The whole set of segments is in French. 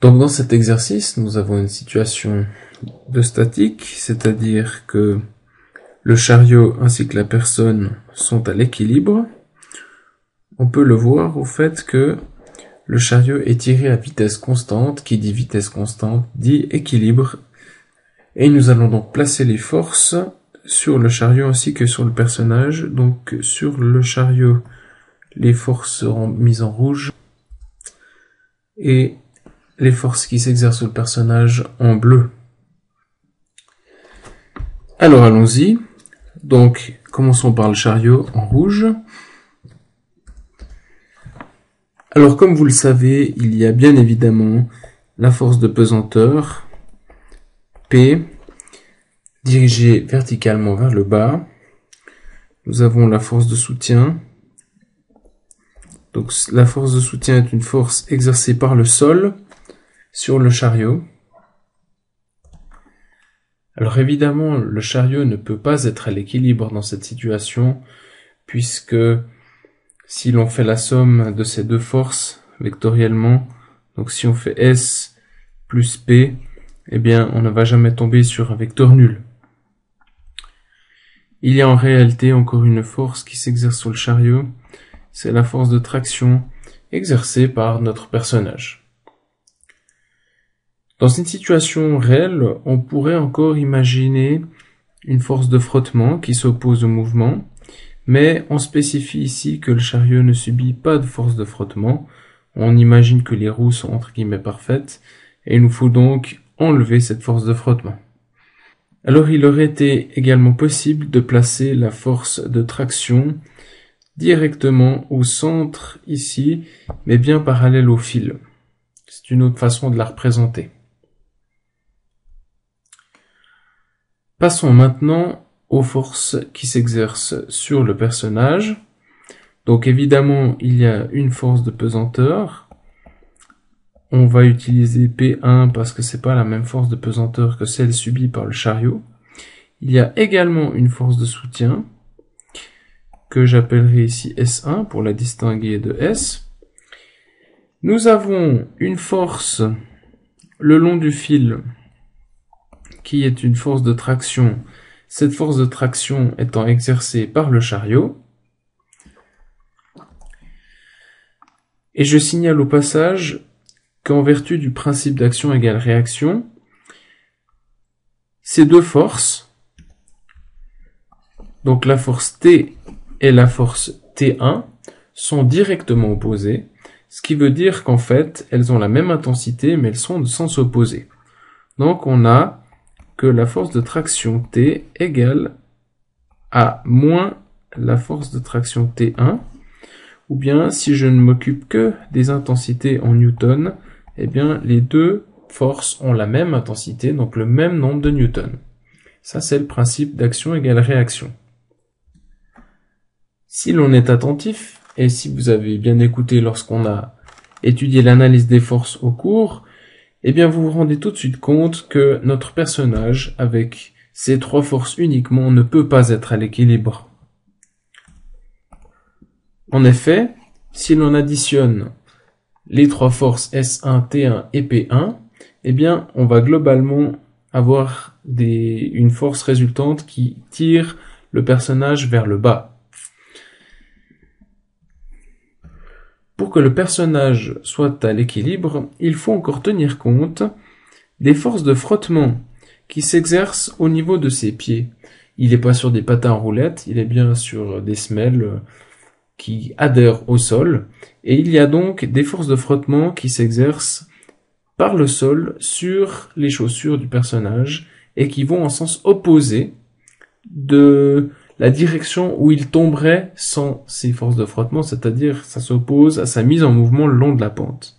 Donc dans cet exercice, nous avons une situation de statique, c'est-à-dire que le chariot ainsi que la personne sont à l'équilibre. On peut le voir au fait que le chariot est tiré à vitesse constante. Qui dit vitesse constante dit équilibre. Et nous allons donc placer les forces sur le chariot ainsi que sur le personnage. Donc sur le chariot, les forces seront mises en rouge et les forces qui s'exercent sur le personnage en bleu. Alors allons-y. Donc commençons par le chariot en rouge. Alors comme vous le savez, il y a bien évidemment la force de pesanteur, P, dirigée verticalement vers le bas. Nous avons la force de soutien. Donc la force de soutien est une force exercée par le sol sur le chariot. Alors évidemment, le chariot ne peut pas être à l'équilibre dans cette situation, puisque si l'on fait la somme de ces deux forces vectoriellement, donc si on fait S plus P, eh bien on ne va jamais tomber sur un vecteur nul. Il y a en réalité encore une force qui s'exerce sur le chariot, c'est la force de traction exercée par notre personnage. Dans une situation réelle, on pourrait encore imaginer une force de frottement qui s'oppose au mouvement, mais on spécifie ici que le chariot ne subit pas de force de frottement. On imagine que les roues sont entre guillemets parfaites, et il nous faut donc enlever cette force de frottement. Alors il aurait été également possible de placer la force de traction directement au centre ici, mais bien parallèle au fil. C'est une autre façon de la représenter. Passons maintenant aux forces qui s'exercent sur le personnage. Donc évidemment, il y a une force de pesanteur. On va utiliser P1 parce que c'est pas la même force de pesanteur que celle subie par le chariot. Il y a également une force de soutien que j'appellerai ici S1 pour la distinguer de S. Nous avons une force le long du fil qui est une force de traction, cette force de traction étant exercée par le chariot. Et je signale au passage qu'en vertu du principe d'action égale réaction, ces deux forces, donc la force T et la force T1, sont directement opposées, ce qui veut dire qu'en fait, elles ont la même intensité, mais elles sont de sens opposé. Donc on a que la force de traction T égale à moins la force de traction T1, ou bien si je ne m'occupe que des intensités en newton, eh bien les deux forces ont la même intensité, donc le même nombre de newtons. Ça c'est le principe d'action égale réaction. Si l'on est attentif, et si vous avez bien écouté lorsqu'on a étudié l'analyse des forces au cours, eh bien vous vous rendez tout de suite compte que notre personnage, avec ces trois forces uniquement, ne peut pas être à l'équilibre. En effet, si l'on additionne les trois forces S1, T1 et P1, eh bien on va globalement avoir une force résultante qui tire le personnage vers le bas. Pour que le personnage soit à l'équilibre, il faut encore tenir compte des forces de frottement qui s'exercent au niveau de ses pieds. Il n'est pas sur des patins en roulette, il est bien sur des semelles qui adhèrent au sol, et il y a donc des forces de frottement qui s'exercent par le sol sur les chaussures du personnage et qui vont en sens opposé de la direction où il tomberait sans ces forces de frottement, c'est-à-dire ça s'oppose à sa mise en mouvement le long de la pente.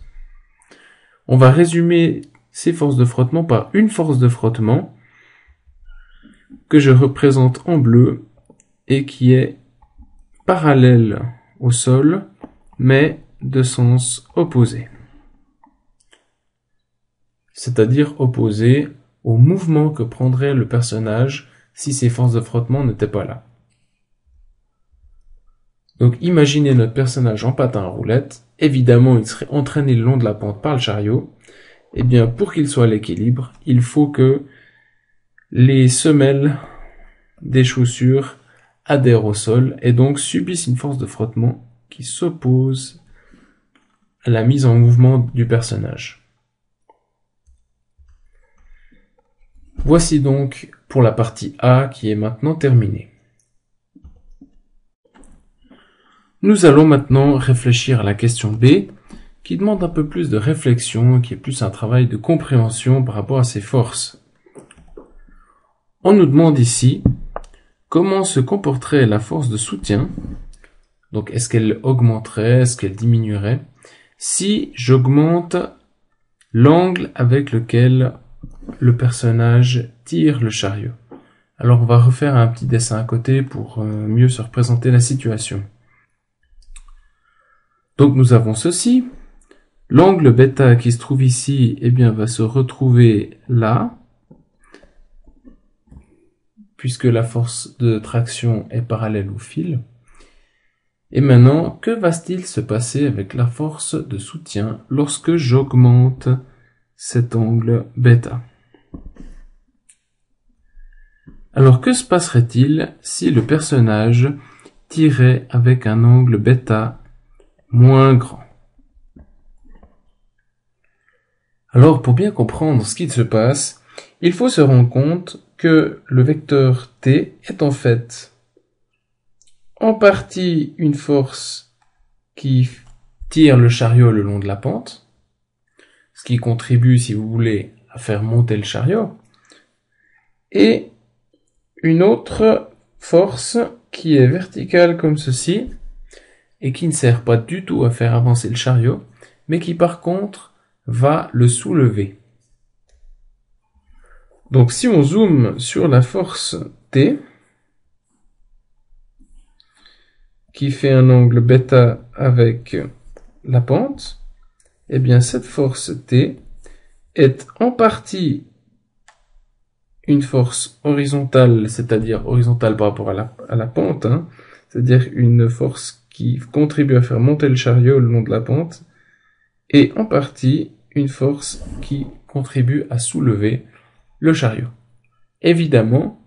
On va résumer ces forces de frottement par une force de frottement que je représente en bleu et qui est parallèle au sol mais de sens opposé. C'est-à-dire opposé au mouvement que prendrait le personnage si ces forces de frottement n'étaient pas là. Donc imaginez notre personnage en patin à roulettes, évidemment il serait entraîné le long de la pente par le chariot, Eh bien, pour qu'il soit à l'équilibre, il faut que les semelles des chaussures adhèrent au sol et donc subissent une force de frottement qui s'oppose à la mise en mouvement du personnage. Voici donc pour la partie A qui est maintenant terminée. Nous allons maintenant réfléchir à la question B, qui demande un peu plus de réflexion, qui est plus un travail de compréhension par rapport à ses forces. On nous demande ici comment se comporterait la force de soutien, donc est-ce qu'elle augmenterait, est-ce qu'elle diminuerait, si j'augmente l'angle avec lequel le personnage tire le chariot. Alors on va refaire un petit dessin à côté pour mieux se représenter la situation. Donc nous avons ceci. L'angle bêta qui se trouve ici, eh bien, va se retrouver là, puisque la force de traction est parallèle au fil. Et maintenant, que va-t-il se passer avec la force de soutien lorsque j'augmente cet angle bêta? Alors que se passerait-il si le personnage tirait avec un angle bêta moins grand? Alors pour bien comprendre ce qui se passe, il faut se rendre compte que le vecteur t est en fait en partie une force qui tire le chariot le long de la pente, ce qui contribue, si vous voulez, à faire monter le chariot, et une autre force qui est verticale comme ceci, et qui ne sert pas du tout à faire avancer le chariot, mais qui par contre va le soulever. Donc si on zoome sur la force T, qui fait un angle bêta avec la pente, eh bien cette force T est en partie une force horizontale, c'est-à-dire horizontale par rapport à la pente, hein, c'est-à-dire une force qui contribue à faire monter le chariot le long de la pente, et en partie une force qui contribue à soulever le chariot. Évidemment,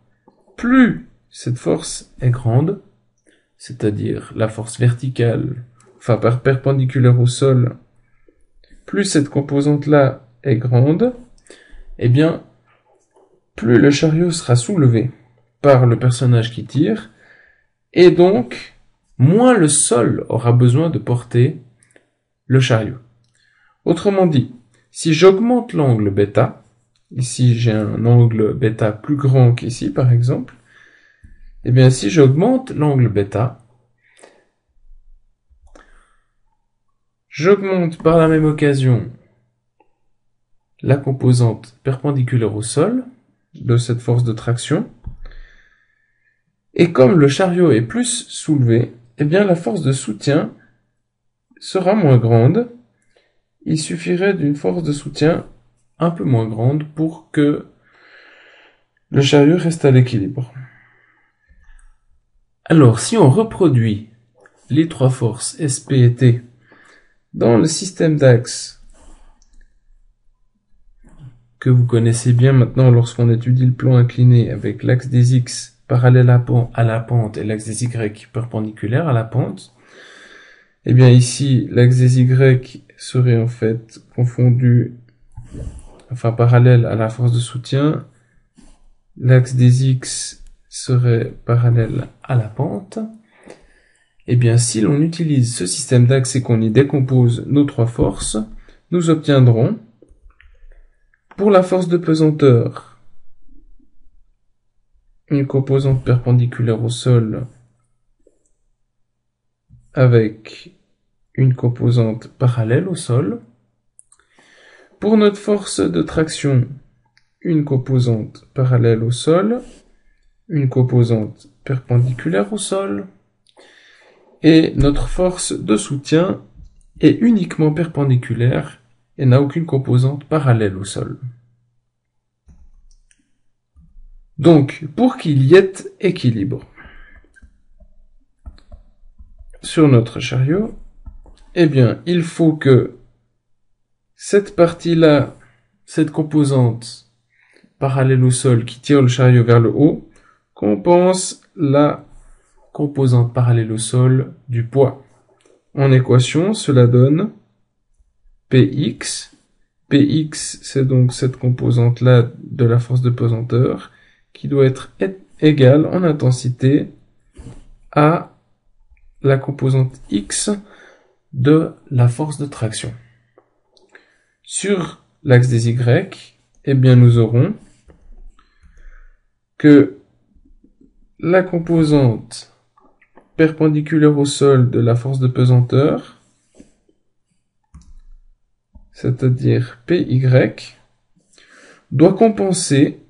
plus cette force est grande, c'est-à-dire la force verticale, enfin perpendiculaire au sol, plus cette composante-là est grande, eh bien, plus le chariot sera soulevé par le personnage qui tire, et donc, moins le sol aura besoin de porter le chariot. Autrement dit, si j'augmente l'angle bêta, ici j'ai un angle bêta plus grand qu'ici par exemple, eh bien si j'augmente l'angle bêta, j'augmente par la même occasion la composante perpendiculaire au sol de cette force de traction, et comme le chariot est plus soulevé, eh bien la force de soutien sera moins grande. Il suffirait d'une force de soutien un peu moins grande pour que le chariot reste à l'équilibre. Alors, si on reproduit les trois forces SP et T dans le système d'axes que vous connaissez bien maintenant lorsqu'on étudie le plan incliné avec l'axe des X parallèle à la pente et l'axe des Y perpendiculaire à la pente, eh bien ici, l'axe des Y serait en fait confondu, enfin parallèle à la force de soutien, l'axe des X serait parallèle à la pente. Eh bien, si l'on utilise ce système d'axes et qu'on y décompose nos trois forces, nous obtiendrons, pour la force de pesanteur, une composante perpendiculaire au sol avec une composante parallèle au sol. Pour notre force de traction, une composante parallèle au sol, une composante perpendiculaire au sol, et notre force de soutien est uniquement perpendiculaire et n'a aucune composante parallèle au sol. Donc, pour qu'il y ait équilibre sur notre chariot, eh bien, il faut que cette partie-là cette composante parallèle au sol qui tire le chariot vers le haut compense la composante parallèle au sol du poids. En équation, cela donne Px. Px, c'est donc cette composante-là de la force de pesanteur qui doit être égale en intensité à la composante x de la force de traction. Sur l'axe des y, eh bien nous aurons que la composante perpendiculaire au sol de la force de pesanteur, c'est-à-dire PY, doit compenser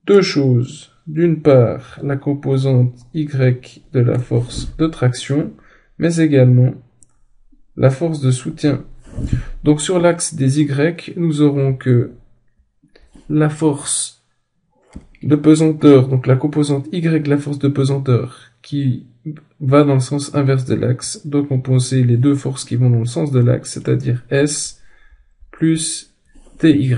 deux choses. D'une part, la composante Y de la force de traction, mais également la force de soutien. Donc sur l'axe des Y, nous aurons que la force de pesanteur, donc la composante Y de la force de pesanteur, qui va dans le sens inverse de l'axe, doit compenser les deux forces qui vont dans le sens de l'axe, c'est-à-dire S plus TY.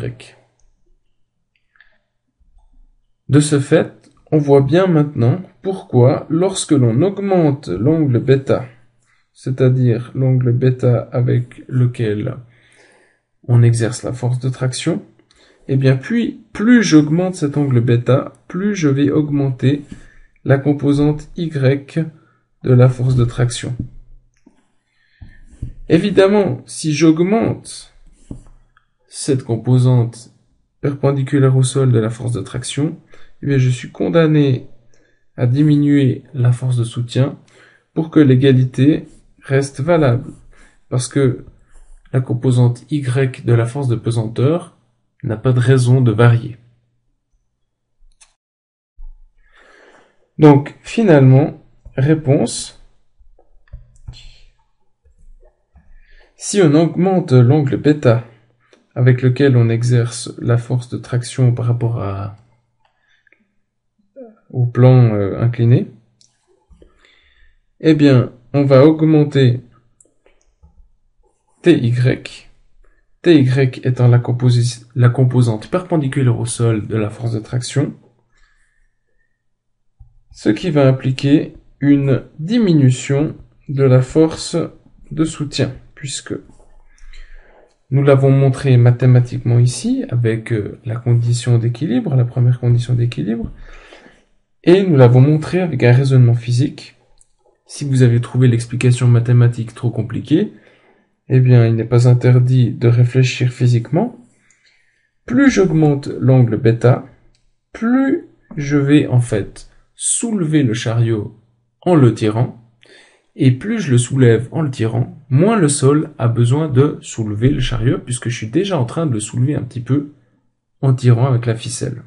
De ce fait, on voit bien maintenant pourquoi, lorsque l'on augmente l'angle bêta, c'est-à-dire l'angle bêta avec lequel on exerce la force de traction, eh bien puis, plus j'augmente cet angle bêta, plus je vais augmenter la composante Y de la force de traction. Évidemment, si j'augmente cette composante perpendiculaire au sol de la force de traction, eh bien je suis condamné à diminuer la force de soutien pour que l'égalité reste valable. Parce que la composante Y de la force de pesanteur n'a pas de raison de varier. Donc, finalement, réponse. Si on augmente l'angle bêta avec lequel on exerce la force de traction par rapport au plan incliné, eh bien, on va augmenter TY, TY étant la composante perpendiculaire au sol de la force de traction, ce qui va impliquer une diminution de la force de soutien, puisque nous l'avons montré mathématiquement ici, avec la condition d'équilibre, la première condition d'équilibre, et nous l'avons montré avec un raisonnement physique. Si vous avez trouvé l'explication mathématique trop compliquée, eh bien, il n'est pas interdit de réfléchir physiquement. Plus j'augmente l'angle bêta, plus je vais en fait soulever le chariot en le tirant, et plus je le soulève en le tirant, moins le sol a besoin de soulever le chariot, puisque je suis déjà en train de le soulever un petit peu en tirant avec la ficelle.